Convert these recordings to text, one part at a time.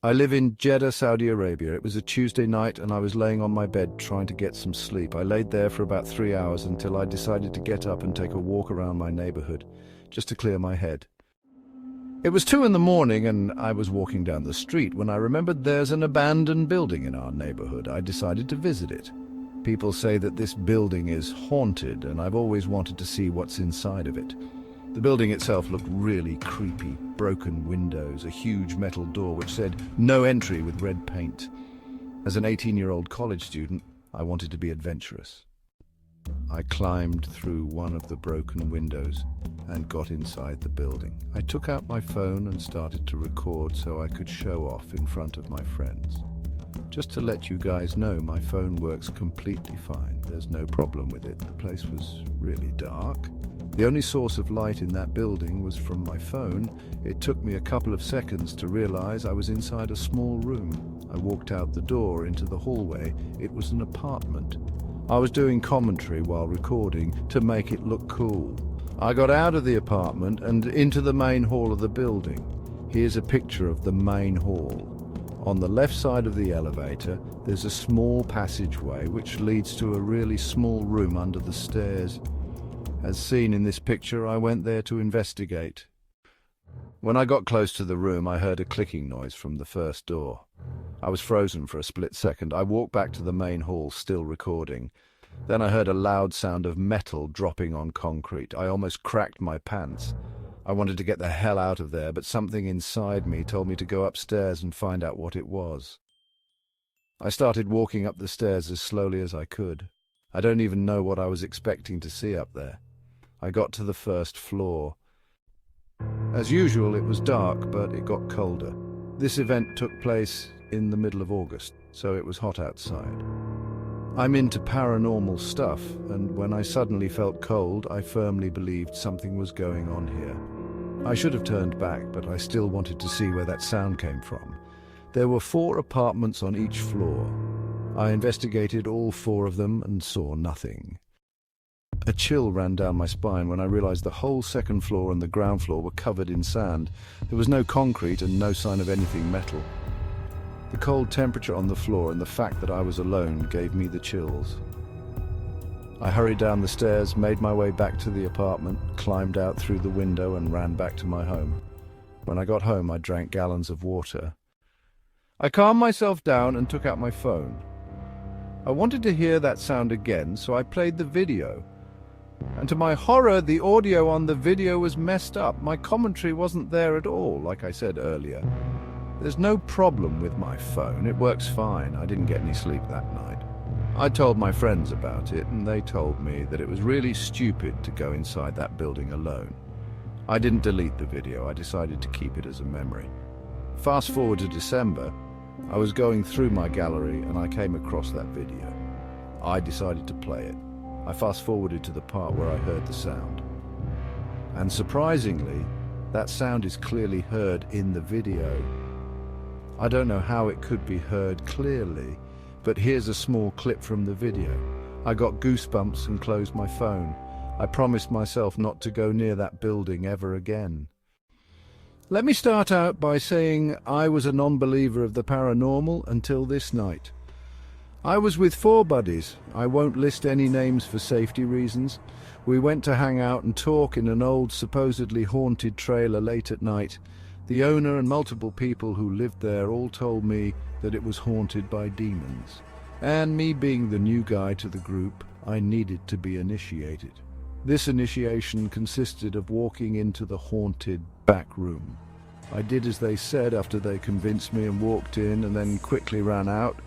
I live in Jeddah, Saudi Arabia. It was a Tuesday night and I was laying on my bed trying to get some sleep. I laid there for about 3 hours until I decided to get up and take a walk around my neighborhood, just to clear my head. It was 2 in the morning and I was walking down the street when I remembered there's an abandoned building in our neighborhood. I decided to visit it. People say that this building is haunted and I've always wanted to see what's inside of it. The building itself looked really creepy. Broken windows, a huge metal door which said "No entry" with red paint. As an 18-year-old college student, I wanted to be adventurous. I climbed through one of the broken windows and got inside the building. I took out my phone and started to record so I could show off in front of my friends. Just to let you guys know, my phone works completely fine. There's no problem with it. The place was really dark. The only source of light in that building was from my phone. It took me a couple of seconds to realize I was inside a small room. I walked out the door into the hallway. It was an apartment. I was doing commentary while recording to make it look cool. I got out of the apartment and into the main hall of the building. Here's a picture of the main hall. On the left side of the elevator, there's a small passageway which leads to a really small room under the stairs. As seen in this picture, I went there to investigate. When I got close to the room, I heard a clicking noise from the first door. I was frozen for a split second. I walked back to the main hall, still recording. Then I heard a loud sound of metal dropping on concrete. I almost cracked my pants. I wanted to get the hell out of there, but something inside me told me to go upstairs and find out what it was. I started walking up the stairs as slowly as I could. I don't even know what I was expecting to see up there. I got to the first floor. As usual, it was dark, but it got colder. This event took place in the middle of August, so it was hot outside. I'm into paranormal stuff, and when I suddenly felt cold, I firmly believed something was going on here. I should have turned back, but I still wanted to see where that sound came from. There were 4 apartments on each floor. I investigated all 4 of them and saw nothing. A chill ran down my spine when I realized the whole second floor and the ground floor were covered in sand. There was no concrete and no sign of anything metal. The cold temperature on the floor and the fact that I was alone gave me the chills. I hurried down the stairs, made my way back to the apartment, climbed out through the window and ran back to my home. When I got home, I drank gallons of water. I calmed myself down and took out my phone. I wanted to hear that sound again, so I played the video. And to my horror, the audio on the video was messed up. My commentary wasn't there at all, like I said earlier. There's no problem with my phone. It works fine. I didn't get any sleep that night. I told my friends about it, and they told me that it was really stupid to go inside that building alone. I didn't delete the video. I decided to keep it as a memory. Fast forward to December, I was going through my gallery and I came across that video. I decided to play it. I fast-forwarded to the part where I heard the sound. And surprisingly, that sound is clearly heard in the video. I don't know how it could be heard clearly, but here's a small clip from the video. I got goosebumps and closed my phone. I promised myself not to go near that building ever again. Let me start out by saying I was a non-believer of the paranormal until this night. I was with 4 buddies. I won't list any names for safety reasons. We went to hang out and talk in an old, supposedly haunted trailer late at night. The owner and multiple people who lived there all told me that it was haunted by demons. And me being the new guy to the group, I needed to be initiated. This initiation consisted of walking into the haunted back room. I did as they said after they convinced me and walked in and then quickly ran out.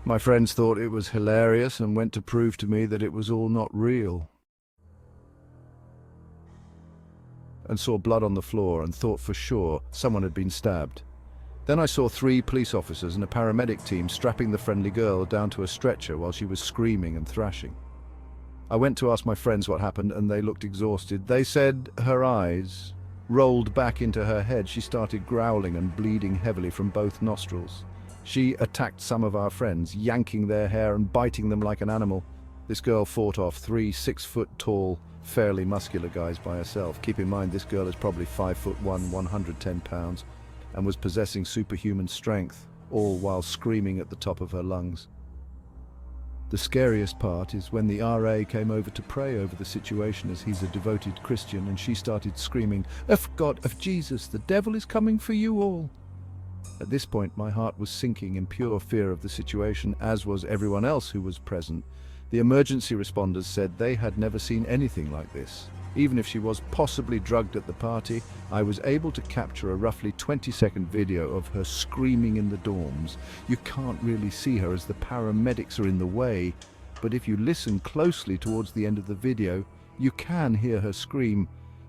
My friends thought it was hilarious and went to prove to me that it was all not real. And saw blood on the floor and thought for sure someone had been stabbed. Then I saw 3 police officers and a paramedic team strapping the friendly girl down to a stretcher while she was screaming and thrashing. I went to ask my friends what happened and they looked exhausted. They said her eyes rolled back into her head. She started growling and bleeding heavily from both nostrils. She attacked some of our friends, yanking their hair and biting them like an animal. This girl fought off 3 6-foot-tall, fairly muscular guys by herself. Keep in mind, this girl is probably 5'1", 110 pounds. and was possessing superhuman strength, all while screaming at the top of her lungs. The scariest part is when the RA came over to pray over the situation, as he's a devoted Christian, and she started screaming, "Of God, of Jesus, the devil is coming for you all." At this point, my heart was sinking in pure fear of the situation, as was everyone else who was present. The emergency responders said they had never seen anything like this. Even if she was possibly drugged at the party, I was able to capture a roughly 20-second video of her screaming in the dorms. You can't really see her as the paramedics are in the way, but if you listen closely towards the end of the video, you can hear her scream,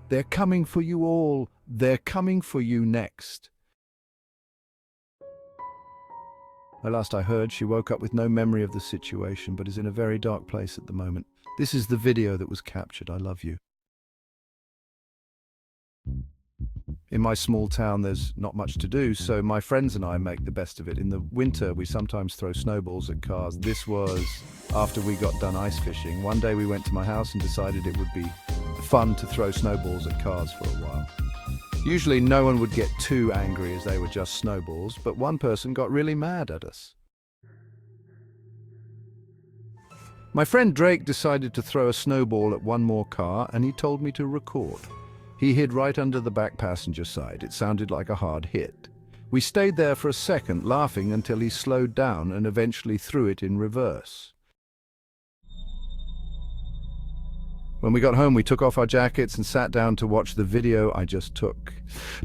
"They're coming for you all! They're coming for you next!" Last I heard, she woke up with no memory of the situation, but is in a very dark place at the moment. This is the video that was captured. I love you. In my small town, there's not much to do, so my friends and I make the best of it. In the winter, we sometimes throw snowballs at cars. This was after we got done ice fishing. One day we went to my house and decided it would be fun to throw snowballs at cars for a while. Usually no one would get too angry as they were just snowballs, but one person got really mad at us. My friend Drake decided to throw a snowball at one more car, and he told me to record. He hid right under the back passenger side. It sounded like a hard hit. We stayed there for a second, laughing until he slowed down and eventually threw it in reverse. When we got home, we took off our jackets and sat down to watch the video I just took.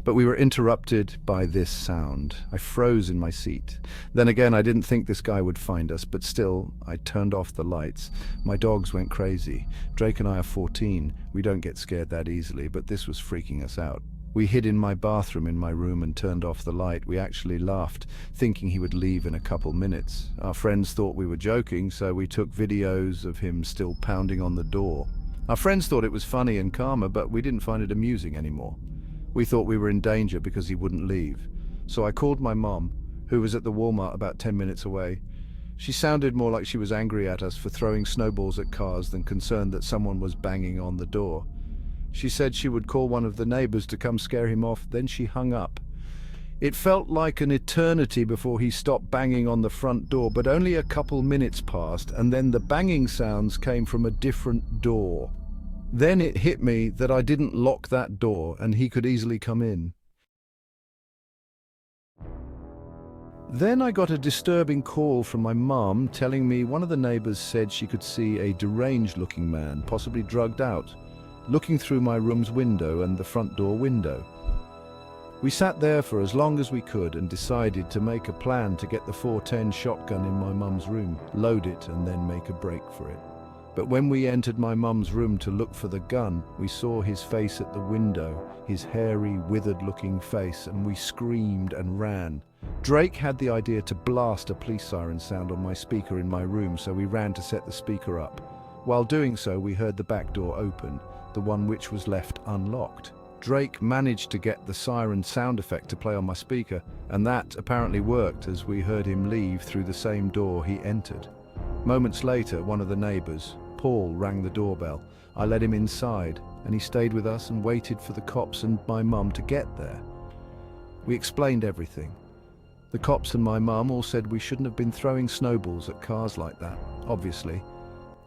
But we were interrupted by this sound. I froze in my seat. Then again, I didn't think this guy would find us, but still, I turned off the lights. My dogs went crazy. Drake and I are 14. We don't get scared that easily, but this was freaking us out. We hid in my bathroom in my room and turned off the light. We actually laughed, thinking he would leave in a couple minutes. Our friends thought we were joking, so we took videos of him still pounding on the door. Our friends thought it was funny and calmer, but we didn't find it amusing anymore. We thought we were in danger because he wouldn't leave. So I called my mom, who was at the Walmart about 10 minutes away. She sounded more like she was angry at us for throwing snowballs at cars than concerned that someone was banging on the door. She said she would call one of the neighbors to come scare him off, then she hung up. It felt like an eternity before he stopped banging on the front door, but only a couple minutes passed, and then the banging sounds came from a different door. Then it hit me that I didn't lock that door and he could easily come in. Then I got a disturbing call from my mom telling me one of the neighbors said she could see a deranged-looking man, possibly drugged out, looking through my room's window and the front door window. We sat there for as long as we could and decided to make a plan to get the .410 shotgun in my mum's room, load it and then make a break for it. But when we entered my mum's room to look for the gun, we saw his face at the window, his hairy, withered-looking face, and we screamed and ran. Drake had the idea to blast a police siren sound on my speaker in my room, so we ran to set the speaker up. While doing so, we heard the back door open, the one which was left unlocked. Drake managed to get the siren sound effect to play on my speaker, and that apparently worked as we heard him leave through the same door he entered. Moments later, one of the neighbors, Paul, rang the doorbell. I let him inside, and he stayed with us and waited for the cops and my mum to get there. We explained everything. The cops and my mum all said we shouldn't have been throwing snowballs at cars like that, obviously,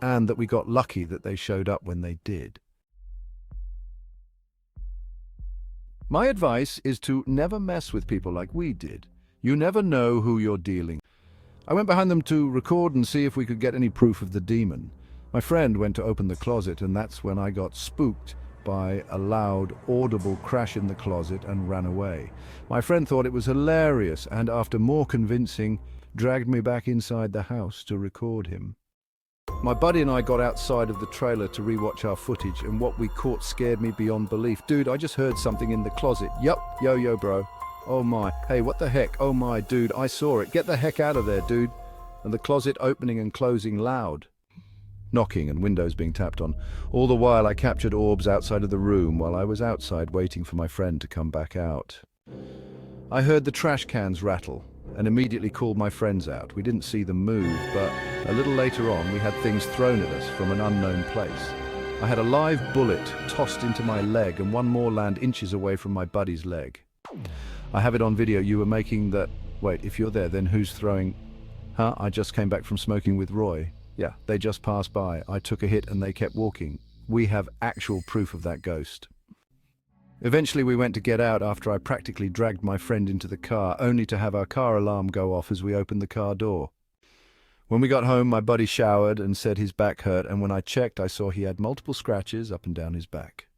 and that we got lucky that they showed up when they did. My advice is to never mess with people like we did. You never know who you're dealing. I went behind them to record and see if we could get any proof of the demon. My friend went to open the closet, and that's when I got spooked by a loud, audible crash in the closet and ran away. My friend thought it was hilarious and, after more convincing, dragged me back inside the house to record him. My buddy and I got outside of the trailer to rewatch our footage, and what we caught scared me beyond belief. Dude, I just heard something in the closet. Yup, yo, bro. Oh my, hey, what the heck? Oh my, dude, I saw it. Get the heck out of there, dude. And the closet opening and closing loud. Knocking and windows being tapped on. All the while I captured orbs outside of the room while I was outside waiting for my friend to come back out. I heard the trash cans rattle and immediately called my friends out. We didn't see them move, but a little later on we had things thrown at us from an unknown place. I had a live bullet tossed into my leg and one more land inches away from my buddy's leg. I have it on video. You were making that... Wait, if you're there, then who's throwing... Huh? I just came back from smoking with Roy. Yeah, they just passed by. I took a hit and they kept walking. We have actual proof of that ghost. Eventually we went to get out after I practically dragged my friend into the car, only to have our car alarm go off as we opened the car door. When we got home, my buddy showered and said his back hurt, and when I checked, I saw he had multiple scratches up and down his back.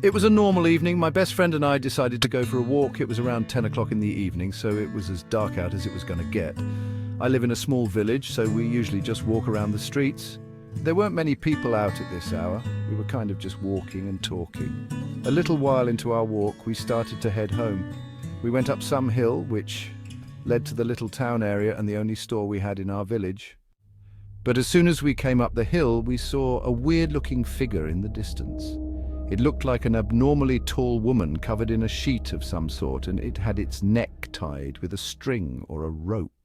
It was a normal evening. My best friend and I decided to go for a walk. It was around 10 o'clock in the evening, so it was as dark out as it was going to get. I live in a small village, so we usually just walk around the streets. There weren't many people out at this hour. We were kind of just walking and talking. A little while into our walk, we started to head home. We went up some hill, which led to the little town area and the only store we had in our village. But as soon as we came up the hill, we saw a weird-looking figure in the distance. It looked like an abnormally tall woman covered in a sheet of some sort, and it had its neck tied with a string or a rope.